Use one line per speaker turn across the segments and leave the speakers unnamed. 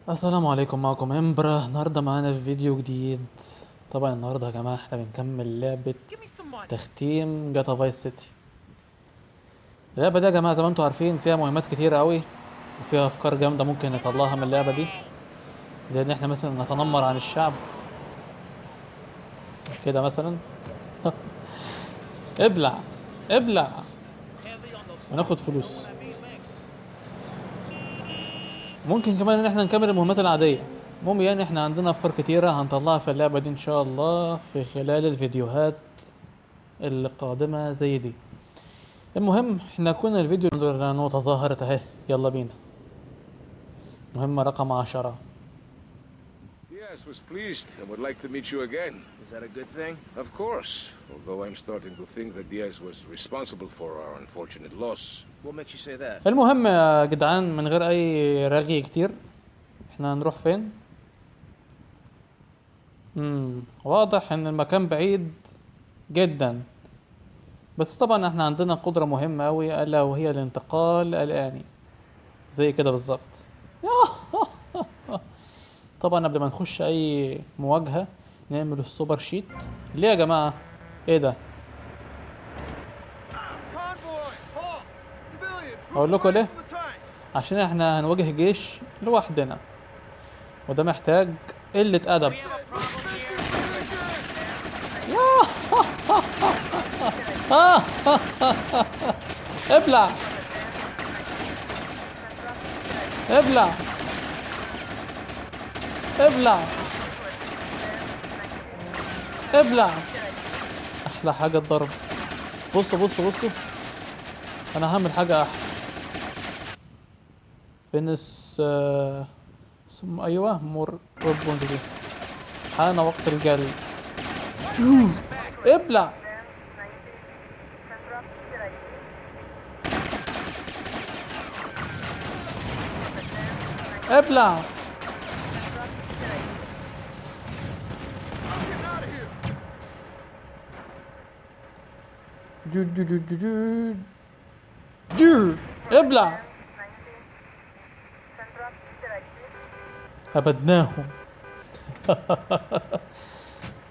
السلام عليكم، معكم امبرا. النهارده معانا في فيديو جديد. طبعا النهارده يا جماعه احنا بنكمل لعبه
Give me some money.
تختيم جاتا فايس سيتي. اللعبه دي يا جماعه زي ما انتم عارفين فيها مهمات كتيره قوي، وفيها افكار جامده ممكن
Get out
نطلعها
of
من
the
اللعبه دي،
way!
زي ان احنا مثلا نتنمر عن الشعب كده مثلا. ابلع ابلع
Heavy on the
وناخد
you know
فلوس.
what I mean, man?
ممكن كمان ان احنا نكمل المهمات العاديه. المهم يعني احنا عندنا افكار كتيره هنطلعها في اللعبه دي ان شاء الله في خلال الفيديوهات القادمه زي دي. المهم احنا كنا الفيديو نقطة ظاهرة اهي. يلا بينا. مهمة رقم 10.
Yes, was pleased and would like to meet you again.
Is that a good thing?
Of course, although I'm starting to think that Diaz was responsible for our unfortunate loss.
What makes you say that?
المهم يا جدعان من غير اي رغي كتير، احنا هنروح فين؟ واضح ان المكان بعيد جدا، بس طبعا احنا عندنا قدرة مهمة اوي الا وهي الانتقال الآني، زي كده بالظبط. طبعا قبل ما نخش اي مواجهة نعمل السوبر شيت. ليه يا جماعة؟ ايه ده؟
Convoy! Halt! Civilians!
اقول
Move
لكم
away
ليه؟
from the tank!
عشان احنا هنواجه جيش لوحدنا، وده محتاج قلة أدب.
We have a problem here.
ابلع ابلع ابلع ابلع. أحلى حاجة الضرب. بصوا بصوا بصوا، أنا هعمل حاجة أحلى. فينس أيوه مور ويبونز دي. حان وقت الجلد. ابلع ابلع.
Get out of here!
دو دو دو دو دو دو. ابلع. هبدناهم.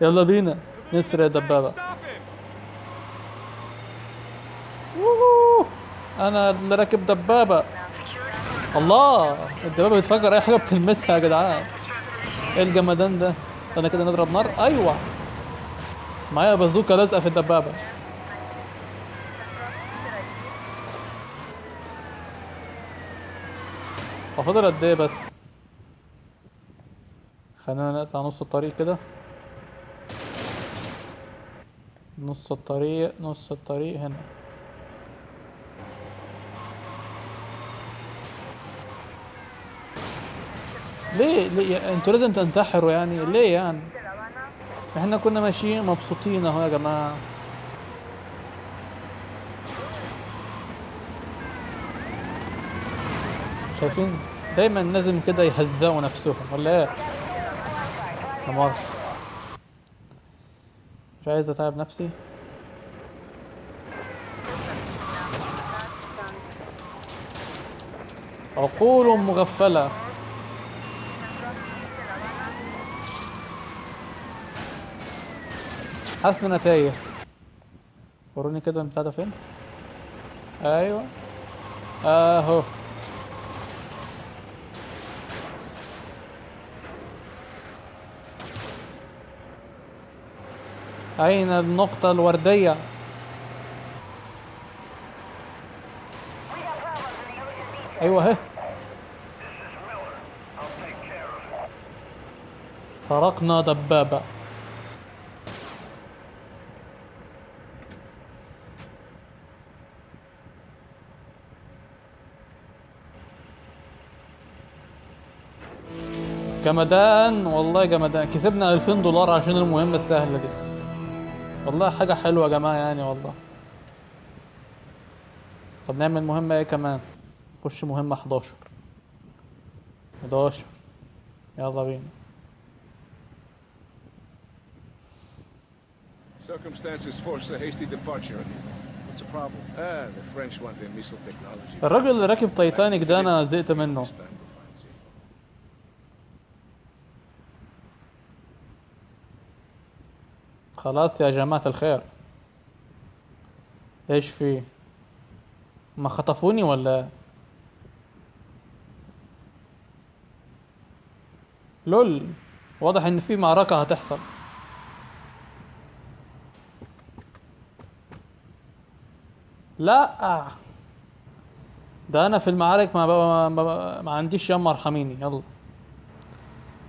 يلا بينا نسرق الدبابة.
Stop him!
ووهو. انا اللي راكب دبابة. الله، الدبابة بتفجر اي حاجة بتلمسها يا جدعان. ايه الجمدان ده؟ انا كده نضرب نار. ايوه معايا بازوكا لازقة في الدبابة. فاضل قد ايه بس؟ خلينا نقطع نص الطريق كده. نص الطريق نص الطريق هنا. ليه انتوا لازم تنتحروا يعني؟ ليه يعني؟ احنا كنا ماشيين مبسوطين اهو يا جماعة. شايفين؟ دايما لازم كده يهزقوا نفسهم ولا ايه؟ لا مؤاخذة، مش عايز اتعب نفسي. عقول مغفلة. حاسس ان انا تايه. وروني كده البتاع ده فين؟ ايوه اهو. اين النقطة الوردية؟ ايوه اهي. سرقنا دبابة. جمدان والله جمدان. كسبنا 2000 دولار عشان المهمة السهلة دي. والله حاجة حلوة يا جماعة يعني والله. طب نعمل مهمة ايه كمان؟ خش مهمة 11. 11 يلا بينا.
Circumstances force a hasty departure again.
What's the problem?
The French want their missile technology.
الراجل اللي راكب
Last
تايتانيك ده انا
incident,
زهقت
we
منه.
always time to find it.
خلاص يا جماعة الخير، ايش في؟ ما خطفوني ولا إيه؟ لول، واضح ان في معركة هتحصل. لا، ده انا في المعارك ما عنديش يما ارحميني. يلا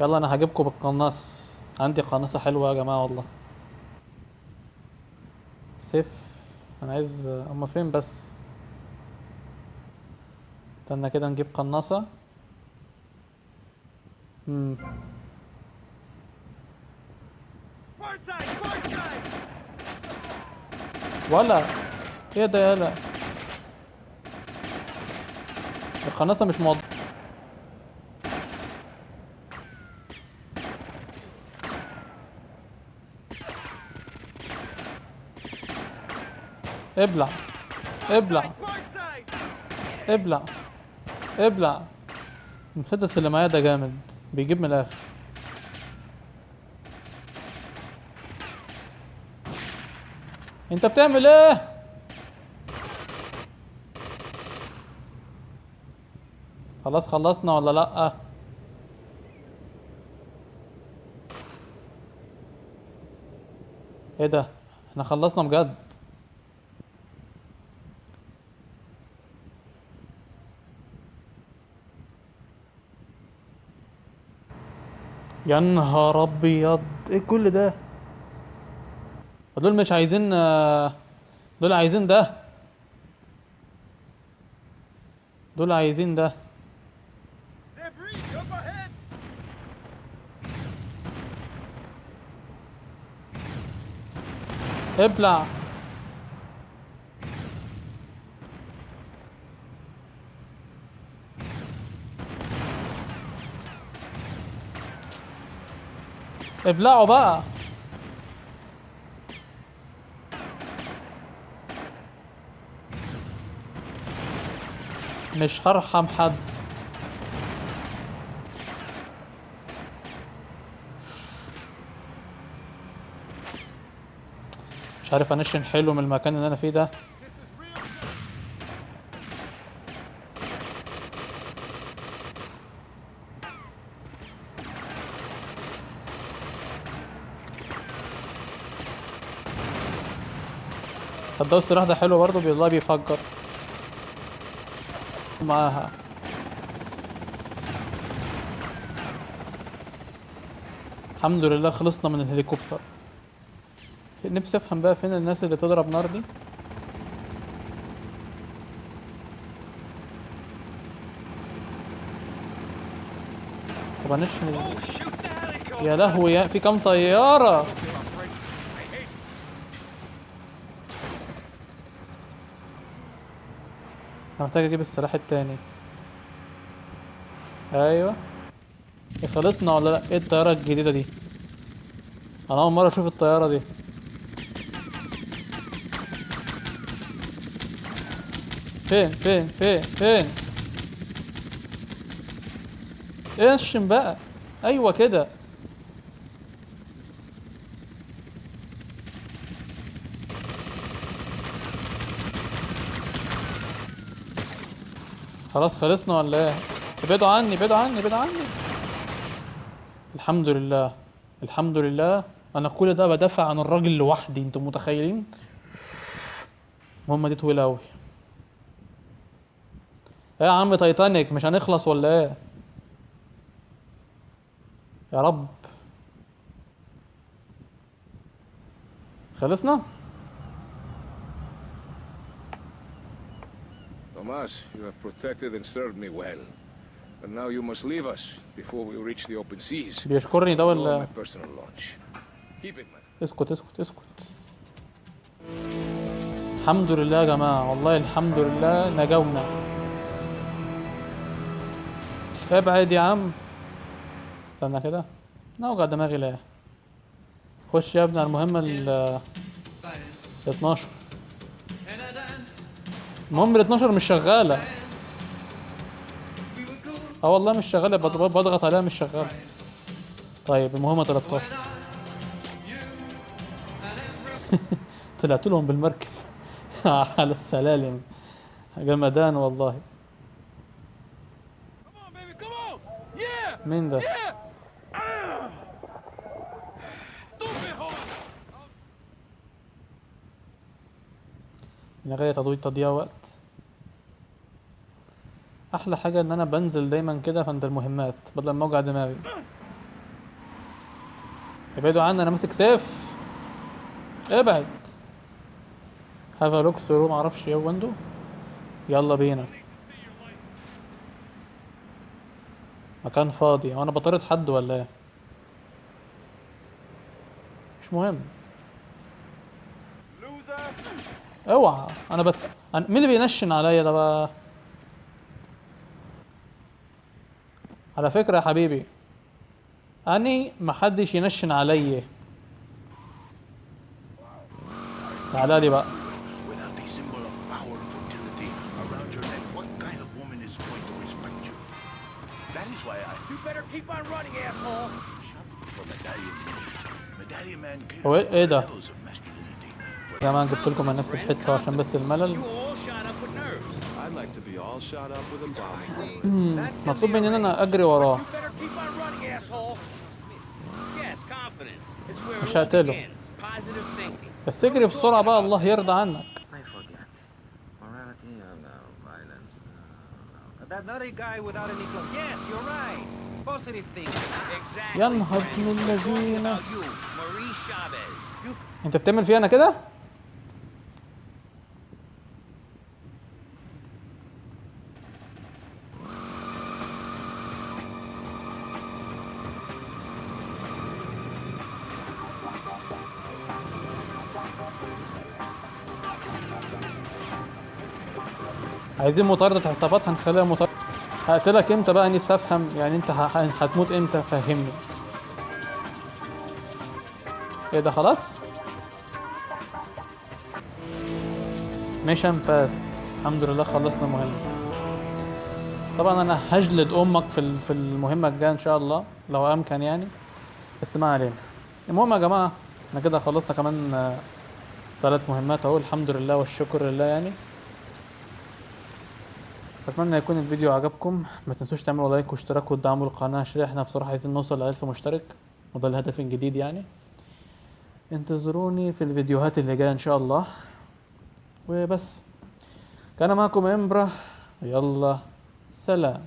يلا، انا هجيبكم بالقناص، عندي قناصة حلوة يا جماعة والله. سيف، انا عايز، هما فين بس؟ استنى كده نجيب قناصة. امم
Far side, far side.
ولا ايه ده؟ يلا، القناصة مش موضح. ابلع ابلع
Far side.
ابلع ابلع. المسدس اللي معايا ده جامد، بيجيب من الاخر. انت بتعمل ايه؟ خلاص خلصنا ولا لا؟ ايه ده؟ احنا خلصنا بجد؟ يا نهار ابيض، ايه كل ده؟ دول مش عايزين دول عايزين ده، دول عايزين ده.
Debris up ahead.
ابلع. ابلعوا بقى. مش هرحم حد. مش عارف انشن حلو من المكان اللي انا فيه ده. تصدقوا السلاح ده حلو برضه، والله بيفجر معاها. الحمد لله خلصنا من الهليكوبتر. نفسي افهم بقى فين الناس اللي بتضرب نار دي. طب هنشحن
Shoot the helicopter.
يا لهوي، في كام طيارة! انا محتاج اجيب السلاح التاني. ايوه، خلصنا ولا لا؟ ايه الطيارة الجديدة دي؟ انا اول مرة اشوف الطيارة دي. فين؟ انشن بقى. ايوه كده. خلاص خلصنا ولا ايه؟ ابعدوا عني ابعدوا عني ابعدوا عني. الحمد لله الحمد لله. انا كل ده بدافع عن الراجل لوحدي، انتوا متخيلين؟ المهمة دي طويلة اوي. ايه يا عم تايتانيك، مش هنخلص ولا ايه؟ يا رب. خلصنا.
Tomas, you have protected and served me well. But now you must leave us before we reach the open seas.
بيشكرني ده
Go on
ولا؟
my personal launch. Keep it, man.
اسكت اسكت اسكت. الحمد لله يا جماعة، والله الحمد لله نجونا. ابعد يا عم. استنى كده، نوجع دماغي ليه؟ خش يا ابني على المهمة ال 12. المهم ال 12 مش شغالة. اه والله مش شغالة، بضغط عليها مش شغالة. طيب المهمة 13. طلعت لهم بالمركب على السلالم. جمدان والله.
Come on, baby, come on! Yeah!
مين ده؟
Yeah! Stupid hole!
من غير تضييع وقت. احلى حاجه ان انا بنزل دايما كده عند المهمات بدل ما اوجع دماغي. ابعدوا عني، انا ماسك سيف. ابعد. هذا لوك ثرو معرفش ايه ويندو. يلا بينا. مكان فاضي وانا بطارد حد ولا ايه؟ مش مهم.
Loser!
اوعى. مين اللي بينشن عليا ده بقى؟ على فكرة يا حبيبي، اني محدش ينشن عليا. تعالى لي بقى.
Without the symbol of power and fertility around your neck, what kind of woman is going to respect you? That is why I
You better keep on running, asshole!
shop for Medallion Man. Medallion Man cares
هو ايه
for
ده؟
levels of masculinity.
يا جماعة جبت لكم من نفس الحتة عشان بس الملل.
You all shot up with nerves.
I'd like to be all shot up with embalming.
مطلوب مني ان انا اجري وراه.
You better keep on running, asshole!
Yes, confidence. It's where
مش
it all
هقتله.
begins. Positive thinking.
بس اجري بسرعة بقى، الله يرضى عنك.
I forget. Morality, no. Violence, no.
That nutty guy without any clothes. Yes, you're right. Positive thinking.
Exactly.
يا نهار
friend.
من
Talking
الذين.
about you, Maurice Chavez. You
انت بتعمل فيها انا كده؟ عايزين مطاردة حسابات، هنخليها مطاردة. هقتلك امتى بقى؟ نفسي افهم يعني انت هتموت امتى؟ فهمني. ايه ده؟ خلاص ميشن باست. الحمد لله خلصنا المهمة. طبعا انا هجلد امك في المهمة الجاية ان شاء الله لو امكن يعني، بس ما علينا. المهم يا جماعة احنا كده خلصنا كمان 3 مهمات اهو، الحمد لله والشكر لله يعني. اتمنى يكون الفيديو عجبكم. ما تنسوش تعملوا لايك واشتراك وتدعموا القناة عشان احنا بصراحة عايزين نوصل ل1000 مشترك، وده الهدف الجديد يعني. انتظروني في الفيديوهات اللي جاية ان شاء الله. وبس، كان معكم امبرا. يلا سلام.